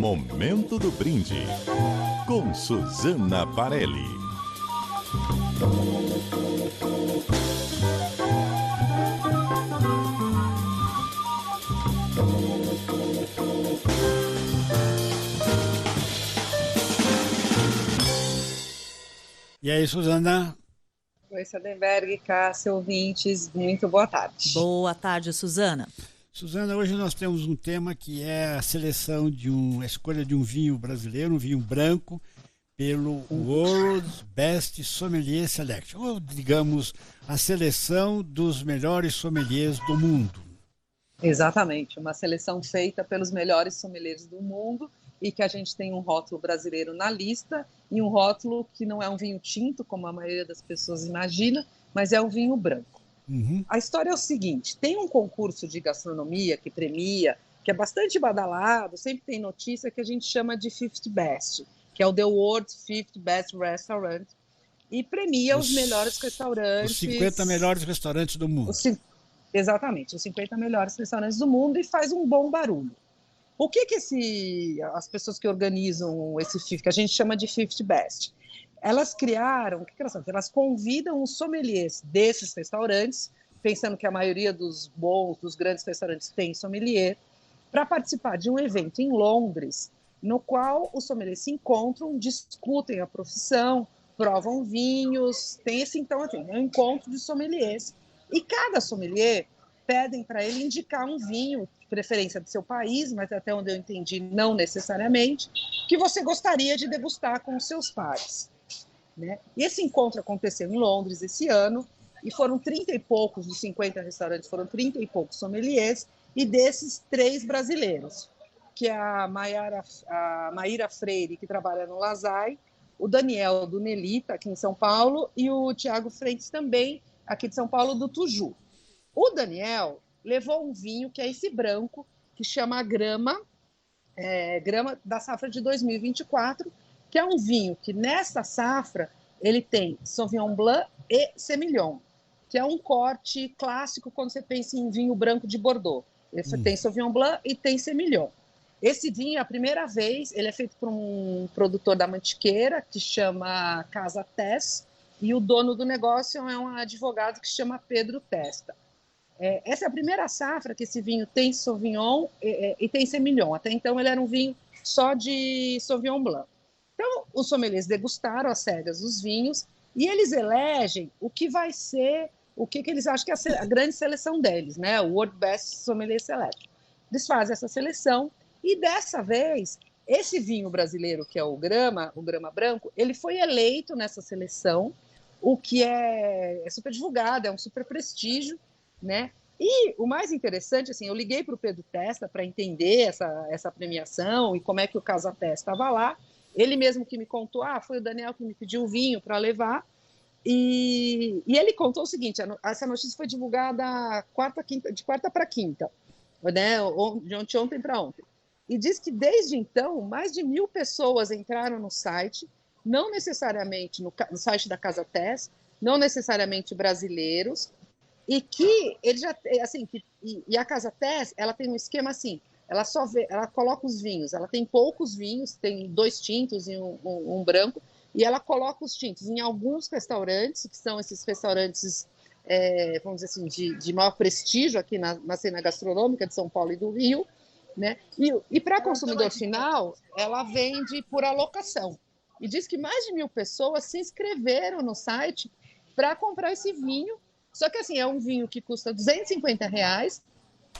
Momento do Brinde, com Suzana Parelli. E aí, Suzana? Oi, Sadenberg, Cássio, ouvintes, muito boa tarde. Boa tarde, Suzana. Suzana, hoje nós temos um tema que é a seleção a escolha de um vinho brasileiro, um vinho branco, pelo World's Best Sommelier Selection, ou digamos, a seleção dos melhores sommeliers do mundo. Exatamente, uma seleção feita pelos melhores sommeliers do mundo e que a gente tem um rótulo brasileiro na lista e um rótulo que não é um vinho tinto, como a maioria das pessoas imagina, mas é um vinho branco. Uhum. A história é o seguinte, tem um concurso de gastronomia que premia, que é bastante badalado, sempre tem notícia que a gente chama de 50 Best, que é o The World's 50 Best Restaurant, e premia os melhores restaurantes. Os 50 melhores restaurantes do mundo. Exatamente, os 50 melhores restaurantes do mundo e faz um bom barulho. O que as pessoas que organizam esse 50, que a gente chama de 50 Best, elas criaram, o que elas fazem? Elas convidam os sommeliers desses restaurantes, pensando que a maioria dos grandes restaurantes tem sommelier, para participar de um evento em Londres, no qual os sommeliers se encontram, discutem a profissão, provam vinhos, tem esse, então, assim, é um encontro de sommeliers. E cada sommelier pedem para ele indicar um vinho, de preferência do seu país, mas até onde eu entendi, não necessariamente, que você gostaria de degustar com os seus pares. Né? E esse encontro aconteceu em Londres esse ano, e foram 30 e poucos dos 50 restaurantes, foram 30 e poucos sommeliers, e desses 3 brasileiros, que é a Maíra Freire, que trabalha no Lazai, o Daniel do Nelita, aqui em São Paulo, e o Tiago Frentes também, aqui de São Paulo, do Tuju. O Daniel levou um vinho, que é esse branco, que chama Grama da safra de 2024, que é um vinho que, nessa safra, ele tem Sauvignon Blanc e Semillon, que é um corte clássico quando você pensa em vinho branco de Bordeaux. Ele tem Sauvignon Blanc e tem Semillon. Esse vinho, a primeira vez, ele é feito por um produtor da Mantiqueira, que chama Casa Tess, e o dono do negócio é um advogado que se chama Pedro Testa. Essa é a primeira safra que esse vinho tem Sauvignon e tem Semillon. Até então, ele era um vinho só de Sauvignon Blanc. Então, os sommeliers degustaram às cegas os vinhos e eles elegem o que vai ser, o que eles acham que é a grande seleção deles, né? O World Best Sommelier Selection. Eles fazem essa seleção e, dessa vez, esse vinho brasileiro, que é o Grama Branco, ele foi eleito nessa seleção, o que é super divulgado, é um super prestígio, né? E o mais interessante, assim, eu liguei para o Pedro Testa para entender essa premiação e como é que o Casa Testa estava lá. Ele mesmo que me contou, foi o Daniel que me pediu o vinho para levar. E ele contou o seguinte: essa notícia foi divulgada de quarta para quinta, né? De ontem para ontem. E diz que, desde então, mais de 1.000 pessoas entraram no site, não necessariamente no site da Casa Tess, não necessariamente brasileiros, e que ele já assim, e a Casa Tess, ela tem um esquema assim, ela coloca os vinhos, ela tem poucos vinhos, tem 2 tintos e um branco, e ela coloca os tintos em alguns restaurantes, que são esses restaurantes, vamos dizer assim, de maior prestígio aqui na cena gastronômica de São Paulo e do Rio, né? E para consumidor final, ela vende por alocação. E diz que mais de 1.000 pessoas se inscreveram no site para comprar esse vinho. Só que, assim, é um vinho que custa R$250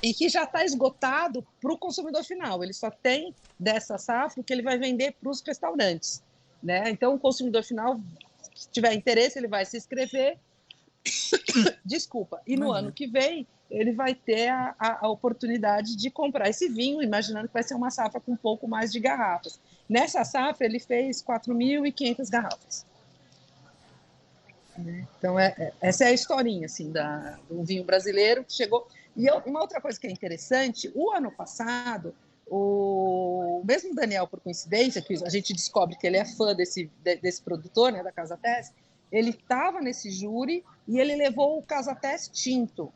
e que já está esgotado para o consumidor final. Ele só tem dessa safra que ele vai vender para os restaurantes, né? Então, o consumidor final, se tiver interesse, ele vai se inscrever. Desculpa. E no ano que vem, ele vai ter a oportunidade de comprar esse vinho, imaginando que vai ser uma safra com um pouco mais de garrafas. Nessa safra, ele fez 4.500 garrafas. Então, essa é a historinha, assim, do vinho brasileiro que chegou. E uma outra coisa que é interessante, o ano passado, o mesmo Daniel, por coincidência, que a gente descobre que ele é fã desse produtor, né, da Casa Tess, ele estava nesse júri e ele levou o Casa Tess tinto.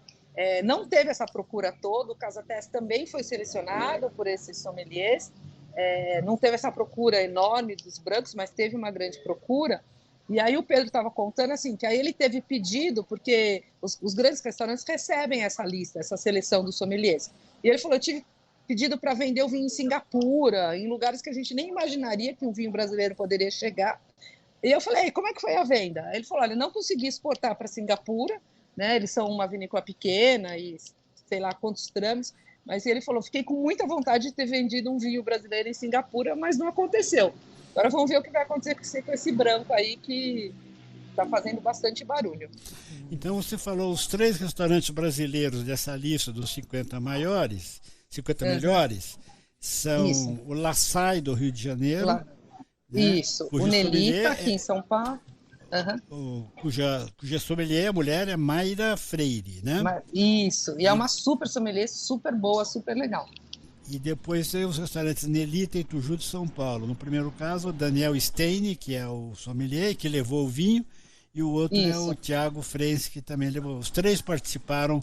Não teve essa procura toda, o Casa Tess também foi selecionado por esses sommeliers, não teve essa procura enorme dos brancos, mas teve uma grande procura. E aí o Pedro estava contando assim, que aí ele teve pedido, porque os grandes restaurantes recebem essa lista, essa seleção dos sommeliers. E ele falou, eu tive pedido para vender o vinho em Singapura, em lugares que a gente nem imaginaria que um vinho brasileiro poderia chegar. E eu falei, como é que foi a venda? Ele falou, olha, não consegui exportar para Singapura, né? Eles são uma vinícola pequena e sei lá quantos trâmites, mas ele falou, fiquei com muita vontade de ter vendido um vinho brasileiro em Singapura, mas não aconteceu. Agora vamos ver o que vai acontecer com esse branco aí que está fazendo bastante barulho. Então você falou os 3 restaurantes brasileiros dessa lista dos 50 maiores, 50 melhores, são Isso. o La Salle do Rio de Janeiro. Né? Isso, o Nelita aqui em São Paulo. Cuja sommelier, a mulher, é Mayra Freire, né? Isso, e é uma super sommelier, super boa, super legal. E depois tem os restaurantes Nelita e Tuju de São Paulo. No primeiro caso, o Daniel Steine, que é o sommelier, que levou o vinho, e o outro é o Thiago Frenz, que também levou. Os 3 participaram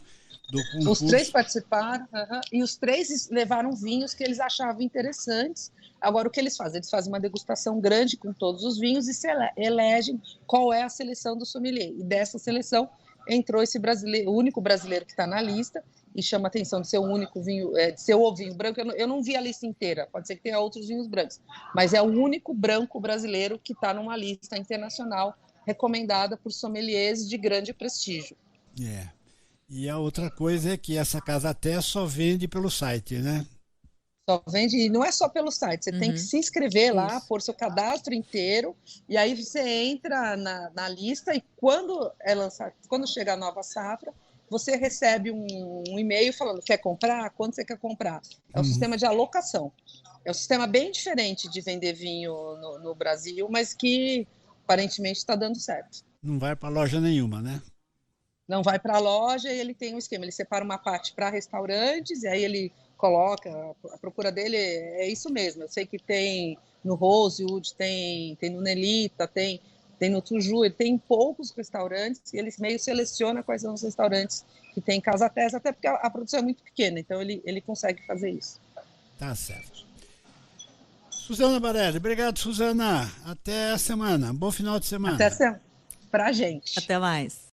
do concurso. Os 3 participaram, e os 3 levaram vinhos que eles achavam interessantes. Agora, o que eles fazem? Eles fazem uma degustação grande com todos os vinhos e elegem qual é a seleção do sommelier. E dessa seleção entrou esse brasileiro, o único brasileiro que está na lista, e chama a atenção de ser o único vinho, de ser o vinho branco. Eu não vi a lista inteira, pode ser que tenha outros vinhos brancos, mas é o único branco brasileiro que está numa lista internacional recomendada por sommeliers de grande prestígio. E a outra coisa é que essa Casa Té só vende pelo site, né? Só vende, e não é só pelo site, você tem que se inscrever lá, pôr seu cadastro inteiro, e aí você entra na lista, e quando chega a nova safra, você recebe um e-mail falando, quer comprar? Quando você quer comprar? É um sistema de alocação. É um sistema bem diferente de vender vinho no Brasil, mas que aparentemente está dando certo. Não vai para loja nenhuma, né? Não vai para a loja, e ele tem um esquema, ele separa uma parte para restaurantes, e aí ele coloca, a procura dele é isso mesmo. Eu sei que tem no Rosewood, tem no Nelita, tem no Tuju, ele tem poucos restaurantes, e ele meio seleciona quais são os restaurantes que tem Casa Té, até porque a produção é muito pequena, então ele consegue fazer isso. Tá certo. Suzana Barelli, obrigado, Suzana. Até a semana. Bom final de semana. Até pra gente. Até mais.